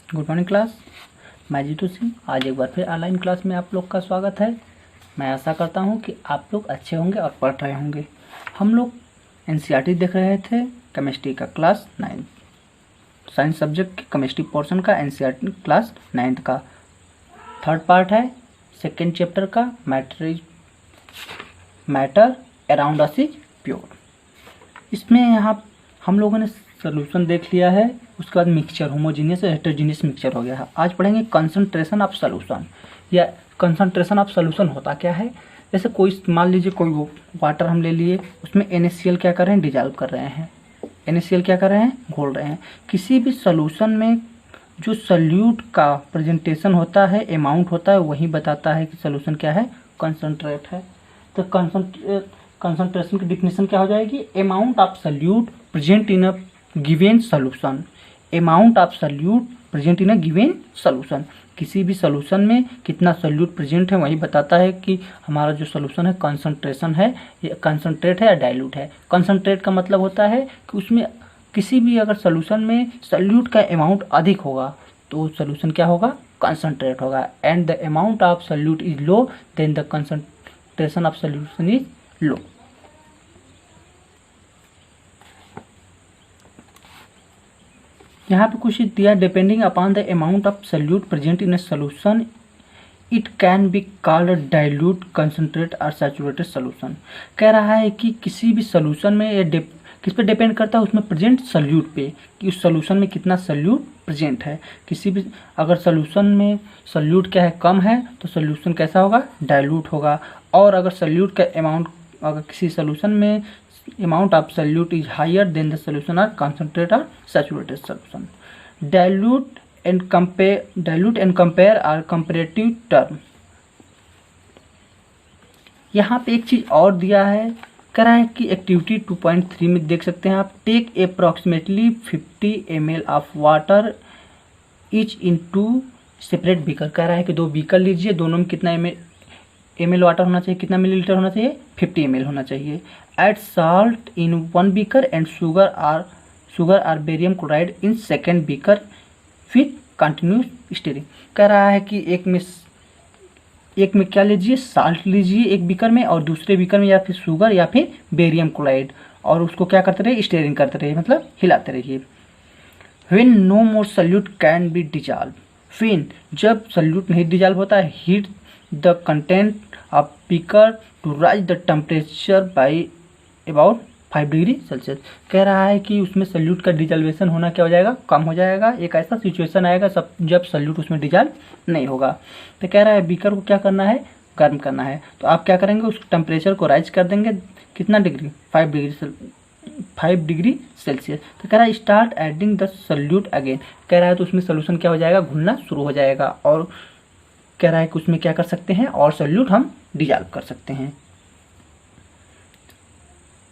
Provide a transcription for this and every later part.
Good morning class. मैं जीतू सिंह आज एक बार फिर ऑनलाइन क्लास में आप लोग का स्वागत है। मैं आशा करता हूं कि आप लोग अच्छे होंगे और पढ़ रहे होंगे। हम लोग एनसीईआरटी देख रहे थे, केमिस्ट्री का क्लास 9 साइंस सब्जेक्ट के केमिस्ट्री पोर्शन का एनसीईआरटी क्लास 9 का थर्ड पार्ट है, सेकेंड चैप्टर का matter around us is pure. इसमें यहाँ हम लोगों ने सोल्यूशन देख लिया है, उसके बाद मिक्सचर होमोजीनियस और हेटेरोजीनियस मिक्सचर हो गया है। आज पढ़ेंगे कंसंट्रेशन ऑफ सोल्यूशन। या कंसंट्रेशन ऑफ सोल्यूशन होता क्या है, जैसे कोई मान लीजिए कोई वाटर हम ले लिए, उसमें NaCl क्या कर रहे हैं, डिजॉल्व कर रहे हैं। NaCl क्या कर रहे हैं, घोल रहे हैं। किसी भी सोल्यूशन में जो सल्यूट का प्रेजेंटेशन होता है, अमाउंट होता है, वही बताता है कि सोल्यूशन क्या है, कंसंट्रेट है। तो कंसंट्रेशन की डिफिनेशन क्या हो जाएगी, amount of solute present in a given solution. Amount of solute present in a given solution, किसी भी सॉल्यूशन में कितना सल्यूट प्रेजेंट है वही बताता है कि हमारा जो सॉल्यूशन है कंसंट्रेशन है, ये कंसंट्रेट है या डाइल्यूट है। कंसंट्रेट का मतलब होता है कि उसमें किसी भी अगर सॉल्यूशन में सल्यूट का अमाउंट अधिक होगा तो सॉल्यूशन क्या होगा, कंसंट्रेट होगा। And the amount of solute is low then the concentration of solution is low. यहाँ पे कुछ दिया, depending upon the amount of solute present in a solution it can be called dilute, concentrate और saturated solution. कह रहा है कि किसी भी सॉल्यूशन में ये किस पे डिपेंड करता है, उसमें प्रेजेंट सल्यूट पे, कि उस सॉल्यूशन में कितना सल्यूट प्रेजेंट है। किसी भी अगर सॉल्यूशन में सल्यूट क्या है, कम है, तो सॉल्यूशन कैसा होगा, डाइल्यूट होगा। और अगर सल्यूट का अमाउंट, अगर किसी सॉल्यूशन में amount of solute is higher than the solution or concentrate or saturated solution. Dilute and compare are comparative term. यहाँ पे एक चीज और दिया है, कह रहा है कि एक्टिविटी 2.3 में देख सकते हैं आप, take approximately 50 ml of water each in 2 separate beaker. कह रहा है कि 2 बीकर लीजिए, दोनों में कितना ml वाटर होना चाहिए, कितना मिलीलीटर होना चाहिए, 50 ml होना चाहिए। Add salt in 1 beaker and sugar or barium chloride in second beaker with continuous stirring. कह रहा है कि एक में क्या लीजिए, साल्ट लीजिए एक बीकर में, और दूसरे बीकर में या फिर शुगर या फिर बेरियम क्लोराइड, और उसको क्या करते रहिए, स्टीयरिंग करते रहिए, मतलब हिलाते रहिए। When no more solute can be dissolve, when जब सल्यूट नहीं डिजॉल्व होता है, heat the content of beaker to raise the temperature by about 5 degree Celsius. कह रहा है कि उसमें सल्यूट का डिजॉल्वेशन होना क्या हो जाएगा, कम हो जाएगा। एक ऐसा सिचुएशन आएगा जब सल्यूट उसमें डिजॉल्व नहीं होगा। तो कह रहा है बीकर को क्या करना है, गर्म करना है। तो आप क्या करेंगे, उस टेम्परेचर को राइज कर देंगे, कितना डिग्री, 5 डिग्री सेल्सियस। तो कह रहा है start adding the solute again. कह रहा है तो उसमें सोल्यूशन क्या हो जाएगा, घुलना शुरू हो जाएगा। और कह रहा है कि उसमें क्या कर सकते हैं, और सल्यूट हम डिजॉल्व कर सकते हैं।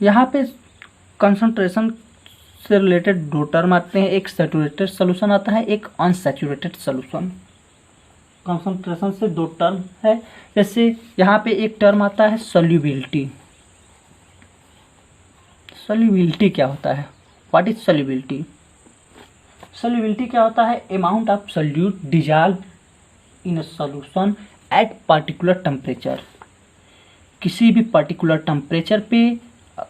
यहाँ पे कंसंट्रेशन से रिलेटेड 2 टर्म आते हैं, एक सैचुरेटेड सॉल्यूशन आता है, एक अनसैचुरेटेड सॉल्यूशन। कंसंट्रेशन से 2 टर्म है, जैसे यहाँ पे एक टर्म आता है सॉल्युबिलिटी। सॉल्युबिलिटी क्या होता है, व्हाट इज सॉल्युबिलिटी? सॉल्युबिलिटी क्या होता है, amount of solute dissolve in a solution at particular temperature. किसी भी पर्टिकुलर टेम्परेचर पे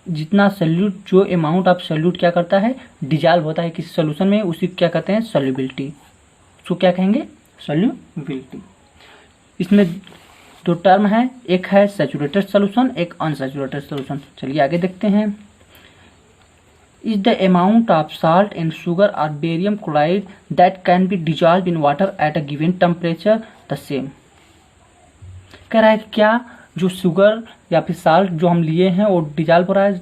जितना सल्यूट, जो अमाउंट ऑफ सल्यूट क्या करता है, डिजॉल्व होता है किसी सॉल्यूशन में, उसी क्या कहते हैं, सॉल्युबिलिटी। उसको क्या कहेंगे, सॉल्युबिलिटी। इसमें 2 टर्म है, एक है सैचुरेटेड सॉल्यूशन, एक अनसैचुरेटेड सॉल्यूशन। चलिए आगे देखते हैं। Is the amount of salt and sugar और barium chloride that can be dissolve in water at a given temperature the same. कह रहा है कि क्या जो शुगर या फिर साल्ट जो हम लिए हैं वो डिजॉल्व हो रहा है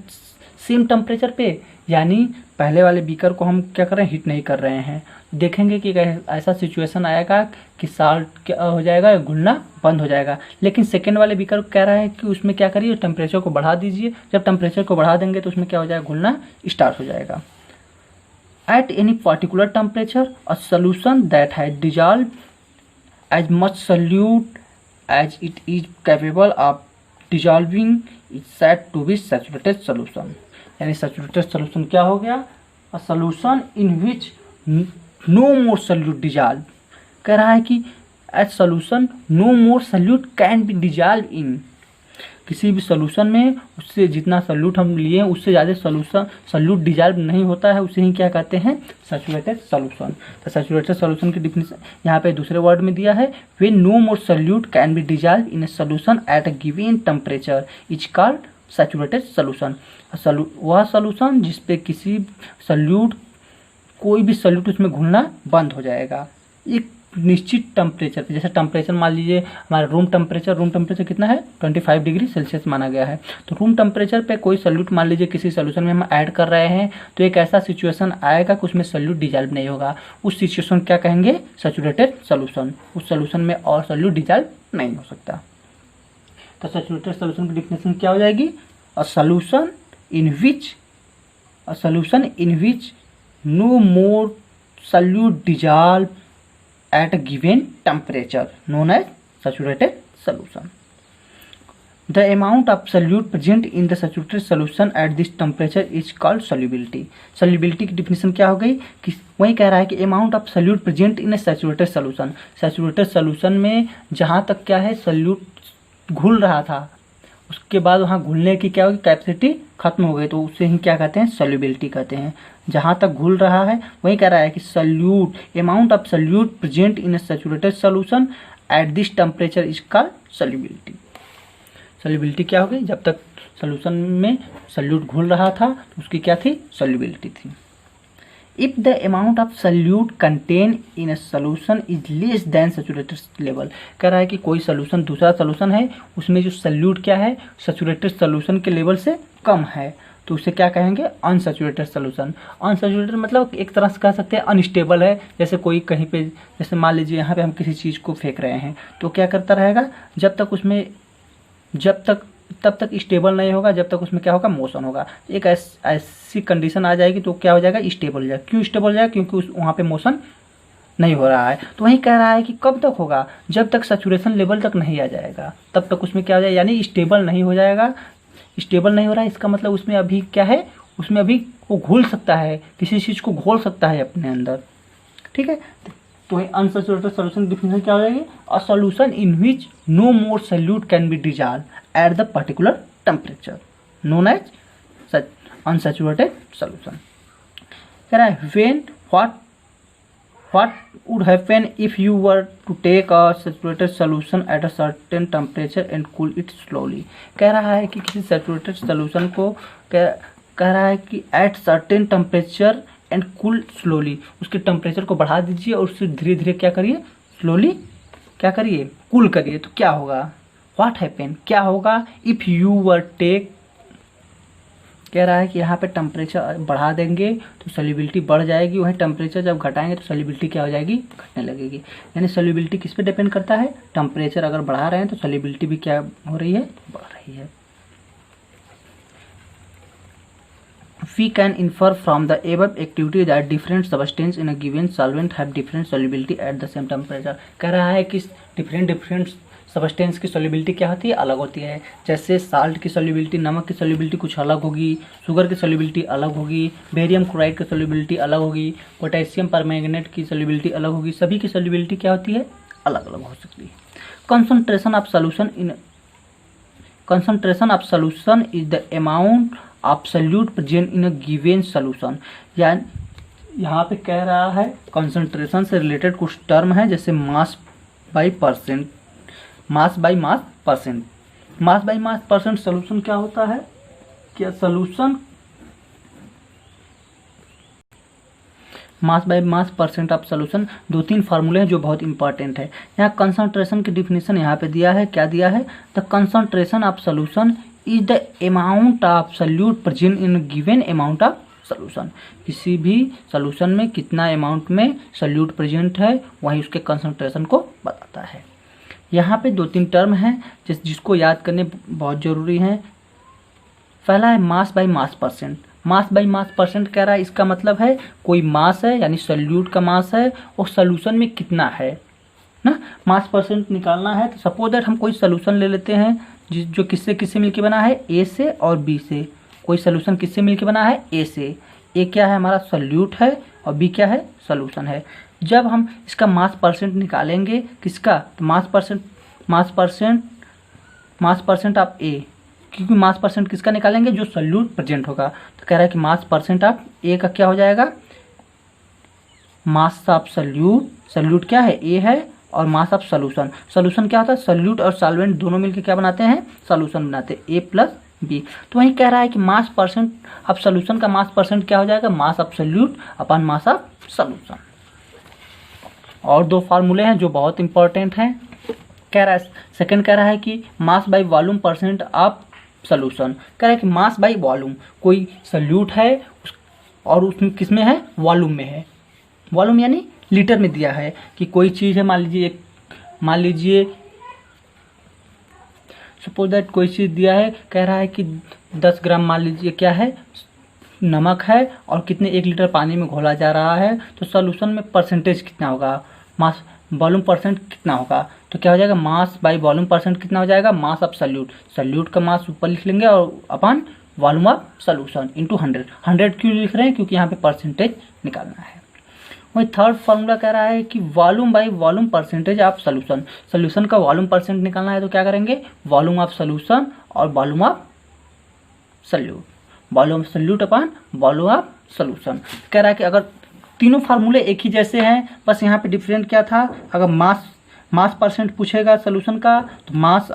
सेम टेम्परेचर पे, यानी पहले वाले बीकर को हम क्या कर रहे हैं, हीट नहीं कर रहे हैं। देखेंगे कि ऐसा सिचुएशन आएगा कि साल्ट क्या हो जाएगा, घुलना बंद हो जाएगा। लेकिन सेकेंड वाले बीकर को कह रहा है कि उसमें क्या करिए, टेम्परेचर को बढ़ा दीजिए। जब टेम्परेचर को बढ़ा देंगे तो उसमें क्या हो जाएगा, घुलना स्टार्ट हो जाएगा। At any particular temperature a solution that has dissolve as much solute as it is capable of dissolving is said to be saturated solution। यानी सैचुरेटेड सॉल्यूशन क्या हो गया, a solution in which no more solute dissolve, कह रहा है कि at solution no more solute can be dissolve in, किसी भी सोल्यूशन में उससे जितना सल्यूट हम लिए हैं उससे ज़्यादा सल्यूट डिजॉल्व नहीं होता है, उसे ही क्या कहते हैं, सैचुरेटेड सोल्यूशन। तो सैचुरेटेड सोल्यूशन की डिफिनेशन यहाँ पे दूसरे वर्ड में दिया है, when no more solute can be dissolve in a solution at a given temperature is called saturated solution. वह सोल्यूशन जिसपे किसी सल्यूट कोई भी सल्यूट उसमें घुलना बंद हो जाएगा एक निश्चित टेम्परेचर पे। जैसे टेम्परेचर मान लीजिए हमारा रूम टेम्परेचर कितना है, 25 डिग्री सेल्सियस माना गया है। तो रूम टेम्परेचर पे कोई सल्यूट मान लीजिए किसी सोल्यूशन में हम ऐड कर रहे हैं, तो एक ऐसा सिचुएशन आएगा कि उसमें सल्यूट डिजॉल्व नहीं होगा, उस सिचुएशन क्या कहेंगे, सैचुरेटेड सोल्यूशन। उस सोल्यूशन में और सल्यूट डिजॉल्व नहीं हो सकता। तो सैचुरेटेड सोल्यूशन की डिफिनेशन क्या हो जाएगी, a solution in which no more solute dissolve at a given temperature known as saturated solution. The amount of solute present in the saturated solution at this temperature is called solubility. Solubility की definition क्या हो गई कि वही कह रहा है कि amount of solute present in a saturated solution. Saturated solution में जहाँ तक क्या है सल्यूट घुल रहा था उसके बाद वहाँ घुलने की क्या होगी, कैपेसिटी खत्म हो गई, तो उसे ही क्या कहते हैं, सॉल्युबिलिटी कहते हैं। जहाँ तक घुल रहा है वही कह रहा है कि solute amount of solute present in a saturated solution at this temperature is called solubility. Solubility क्या हो गई, जब तक सॉल्यूशन में सल्यूट घुल रहा था तो उसकी क्या थी, सॉल्युबिलिटी थी। If the amount of salute contain in a solution is less than saturated level, कह रहा है कि कोई सोल्यूशन दूसरा सोल्यूशन है उसमें जो सल्यूट क्या है सैचुरेटेड सोल्यूशन के लेवल से कम है, तो उसे क्या कहेंगे, अनसैचुरेटेड सोल्यूशन। अनसैचुरेटेड मतलब एक तरह से कह सकते हैं अनस्टेबल है। जैसे कोई कहीं पे, जैसे मान लीजिए यहाँ पे हम किसी चीज़ को फेंक रहे हैं तो क्या करता रहेगा, तब तक स्टेबल नहीं होगा जब तक उसमें क्या होगा, मोशन होगा। एक ऐसी कंडीशन आ जाएगी तो क्या हो जाएगा, स्टेबल हो जाएगा। क्यों स्टेबल हो जाएगा, क्योंकि वहाँ पे मोशन नहीं हो रहा है। तो वही कह रहा है कि कब तक होगा, जब तक सैचुरेशन लेवल तक नहीं आ जाएगा तब तक उसमें क्या हो जाएगा, यानी स्टेबल नहीं हो जाएगा। स्टेबल नहीं हो रहा है इसका मतलब उसमें अभी क्या है, उसमें अभी वो घोल सकता है, किसी चीज़ को घोल सकता है अपने अंदर, ठीक है। तो अनसैचुरेटेड सॉल्यूशन डिफिनेशन क्या हो जाएगी, a solution in which no more solute can be dissolve at the particular temperature known as unsaturated solution. कह रहा है when what would happen if you were to take a saturated solution at a certain temperature and cool it slowly। कह रहा है कि किसी saturated solution को कह रहा है कि at certain temperature and cool slowly, उसके टेम्परेचर को बढ़ा दीजिए और उससे धीरे धीरे क्या करिए, स्लोली क्या करिए, कूल करिए। तो क्या होगा, व्हाट हैपन, क्या होगा, इफ़ यू वर टेक, कह रहा है कि यहाँ पे टेम्परेचर बढ़ा देंगे तो सॉल्युबिलिटी बढ़ जाएगी, वहीं टेम्परेचर जब घटाएंगे तो सॉल्युबिलिटी क्या हो जाएगी, घटने लगेगी। यानी सॉल्युबिलिटी किस पे डिपेंड करता है, टेम्परेचर अगर बढ़ा रहे हैं तो सॉल्युबिलिटी भी क्या हो रही है, बढ़ रही है। We can infer from the above activity that different substances in a given solvent have different solubility at the same temperature। कह रहा है कि डिफरेंट सब्सटेंस की सॉल्युबिलिटी क्या होती है, अलग होती है। जैसे साल्ट की सॉल्युबिलिटी, नमक की सॉल्युबिलिटी कुछ अलग होगी, शुगर की सॉल्युबिलिटी अलग होगी, बेरियम क्लोराइड की सॉल्युबिलिटी अलग होगी, पोटेशियम परमैंगनेट की सॉल्युबिलिटी अलग होगी। सभी की सॉल्युबिलिटी क्या होती है, अलग अलग हो सकती है। Concentration of solution is the amount of solute present in a given solution. यानी यहाँ पे कह रहा है कंसंट्रेशन से रिलेटेड कुछ टर्म है, जैसे mass by mass percent solution क्या होता है, क्या solution mass by mass percent of solution, 2-3 फार्मूले हैं जो बहुत इंपॉर्टेंट है। यहाँ कंसंट्रेशन की डिफिनेशन यहाँ पे दिया है, क्या दिया है, the concentration of solution is the amount of solute present in given amount of solution. किसी भी सॉल्यूशन में कितना अमाउंट में सॉल्यूट प्रेजेंट है वही उसके कंसंट्रेशन को बताता है। यहाँ पे 2-3 टर्म हैं जिसको याद करने बहुत ज़रूरी है। पहला है mass by mass percent. Mass by mass percent कह रहा है, इसका मतलब है कोई मास है यानी सॉल्यूट का मास है और सॉल्यूशन में कितना है ना, मास परसेंट निकालना है। तो सपोज दैट हम कोई सॉल्यूशन ले लेते हैं जो किससे मिलके बना है, ए से और बी से। कोई सॉल्यूशन किससे मिलके बना है, ए से। ए क्या है, हमारा सॉल्यूट है और बी क्या है, सॉल्यूशन है। जब हम इसका मास परसेंट निकालेंगे, किसका, तो मास परसेंट ऑफ ए, क्योंकि मास परसेंट किसका निकालेंगे, जो सॉल्यूट प्रेजेंट होगा। तो कह रहा है कि मास परसेंट ऑफ ए का क्या हो जाएगा, मास ऑफ सॉल्यूट क्या है, ए है, और मास ऑफ सॉल्यूशन क्या होता है, सॉल्यूट और सॉल्वेंट दोनों मिलकर क्या बनाते हैं, सॉल्यूशन बनाते हैं, ए प्लस बी। तो वही कह रहा है कि मास परसेंट ऑफ सॉल्यूशन का मास परसेंट क्या हो जाएगा, mass of solute upon mass of solution. और दो फार्मूले हैं जो बहुत इंपॉर्टेंट हैं। कह रहा है सेकंड, कह रहा है कि mass by volume percent of solution. कह रहा है कि मास बाई वॉल्यूम, कोई सॉल्यूट है और उसमें किस में है, वॉल्यूम में है। वॉल्यूम यानी लीटर में दिया है कि कोई चीज़ है, मान लीजिए सपोज दैट कोई चीज़ दिया है, कह रहा है कि 10 ग्राम मान लीजिए क्या है, नमक है, और कितने 1 लीटर पानी में घोला जा रहा है, तो सॉल्यूशन में परसेंटेज कितना होगा, मास वॉल्यूम परसेंट कितना होगा, तो क्या हो जाएगा, मास बाई वॉल्यूम परसेंट कितना हो जाएगा, मास ऑफ सॉल्यूट का मास ऊपर लिख लेंगे और upon volume of solution into 100 क्यों लिख रहे हैं, क्योंकि यहाँ पे परसेंटेज निकालना है। वही थर्ड फार्मूला कह रहा है कि volume by volume percentage of solution का वॉल्यूम परसेंट निकालना है, तो क्या करेंगे, वॉल्यूम ऑफ सॉल्यूशन और volume of solute upon volume of solution. कह रहा है कि अगर तीनों फार्मूले एक ही जैसे हैं, बस यहाँ पे डिफरेंट क्या था, अगर मास परसेंट पूछेगा सॉल्यूशन का तो mass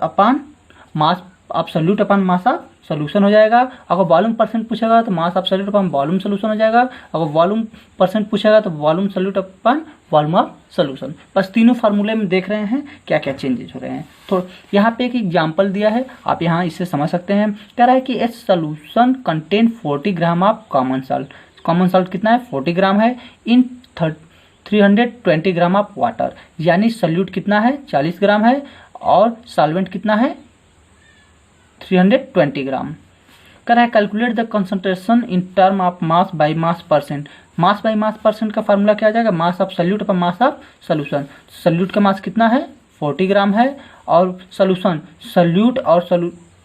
of solute upon mass of solution हो जाएगा। अगर वॉल्यूम परसेंट पूछेगा तो mass of solute upon volume solution हो जाएगा। अगर वॉल्यूम परसेंट पूछेगा तो volume solute upon volume of solution. बस तीनों फार्मूले में देख रहे हैं क्या क्या चेंजेस हो रहे हैं। तो यहाँ पे एक एग्जांपल दिया है, आप यहाँ इससे समझ सकते हैं। कह रहा है कि ए solution contain 40 gram of common salt कितना है, 40 ग्राम है, इन 320 ग्राम ऑफ वाटर, यानी सॉल्यूट कितना है, 40 ग्राम है, और सॉल्वेंट कितना है, 320 ग्राम। कर रहा है calculate the concentration in term of mass by mass percent. Mass by mass percent का फार्मूला क्या आ जाएगा, mass of solute upon mass of solution. Solute का मास कितना है, 40 ग्राम है, और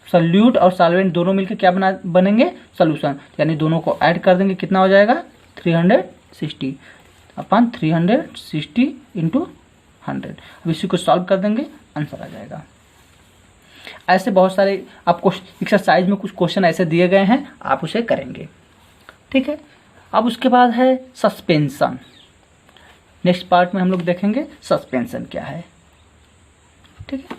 सॉल्यूट और सॉल्वेंट दोनों मिलकर क्या बनेंगे, सॉल्यूशन, यानी दोनों को ऐड कर देंगे, कितना हो जाएगा, 360 अपन 360 इंटू 100। अब इसी को सॉल्व कर देंगे, आंसर आ जाएगा। ऐसे बहुत सारे आपको एक्सरसाइज में कुछ क्वेश्चन ऐसे दिए गए हैं, आप उसे करेंगे, ठीक है। अब उसके बाद है सस्पेंशन। नेक्स्ट पार्ट में हम लोग देखेंगे सस्पेंशन क्या है, ठीक है।